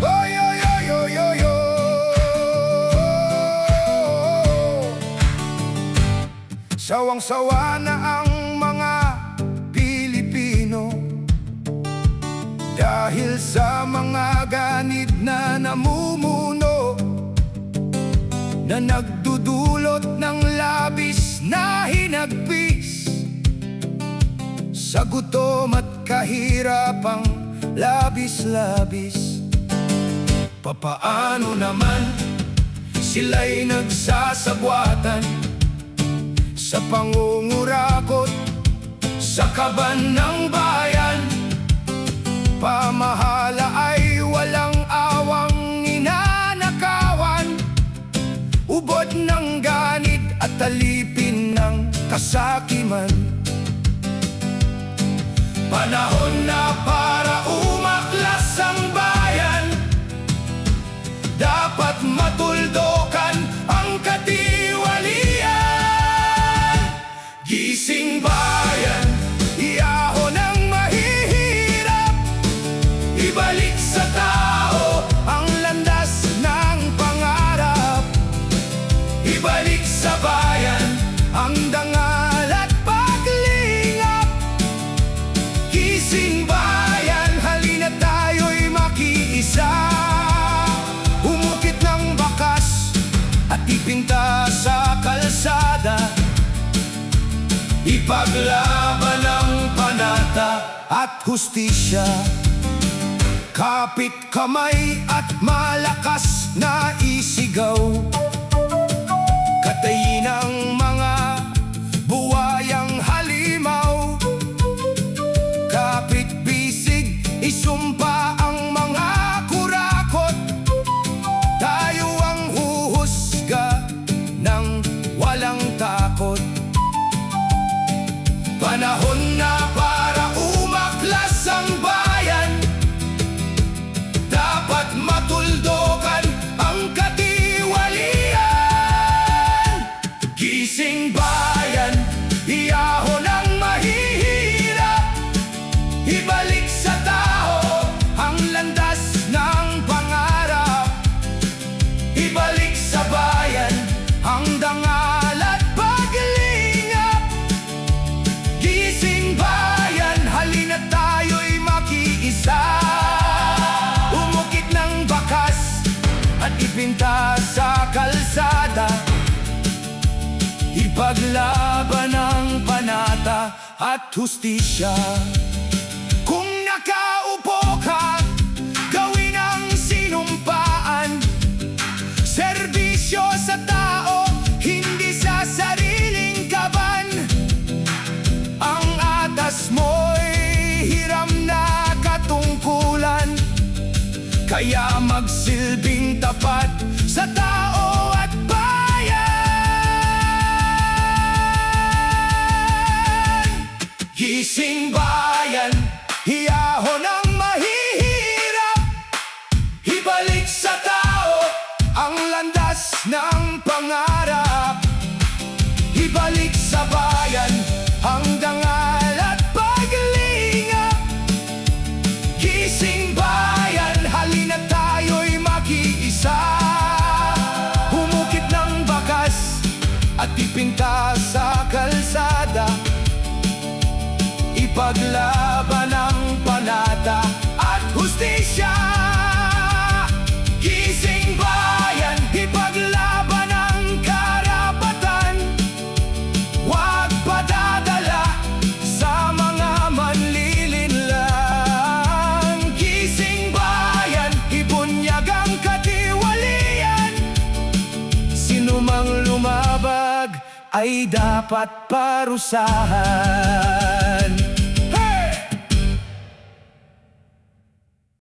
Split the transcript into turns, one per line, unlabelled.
Oy, oy, oy, oy, oy, oy. Sawang-sawa na ang mga Pilipino dahil sa mga ganid na namumuno, na nagdudulot ng labis na hinagpis sa gutom at kahirapang labis-labis. Papaano naman sila'y nagsasabwatan sa pangungurakot sa kaban ng bayan? Pamahala ay walang awang inanakawan, ubod ng ganid at talipin ng kasakiman. Panahon na para umaklas ang bayan, dapat matuldokan ang katiwalian. Gising bayan, iahon ang mahihirap, ibalik sa tao ang landas ng pangarap. Ibalik sa bayan ang dangal at paglingap. Gising bayan, halina tayo'y makiisa, umukit ng bakas at ipinta sa kalsada. Ipaglaban ang panata at hustisya, kapit kamay at malakas na isigaw. Katayin ang mga buwayang halimaw, kapit bisig isumpa ang mga kurakot. Tayo ang huhusga ng walang takot. Panahon na para umaklas ang bayan, dapat matuldokan ang katiwalian. Gising bayan, iahon ang mahihirap, ibalik sa tao ang landas ng pangarap. Ibalik sa bayan ang dangal at paglingap. Gising bayan, halina tayo'y makiisa, umukit ng bakas at ipinta sa kalsada. Ipaglaban ang panata at hustisya. Kung nakaupo ka, gawin ang sinumpaan, serbisyo sa tao, hindi sa sariling kaban. Ang atas mo'y hiram na katungkulan, kaya magsilbing tapat sa tao at bayan. Gising bayan, iahon ang mahihirap, ibalik sa tao ang landas ng pangarap. Ibalik sa bayan ang dangal at paglingap. Gising bayan, halina tayo'y makiisa, umukit ng bakas at ipinta sa kalsada. Ipaglaban ang panata at hustisya. Gising bayan, ipaglaban ang karapatan, huwag padadala sa mga manlilinlang. Gising bayan, ibunyag ang katiwalian, sinumang lumabag ay dapat parusahan.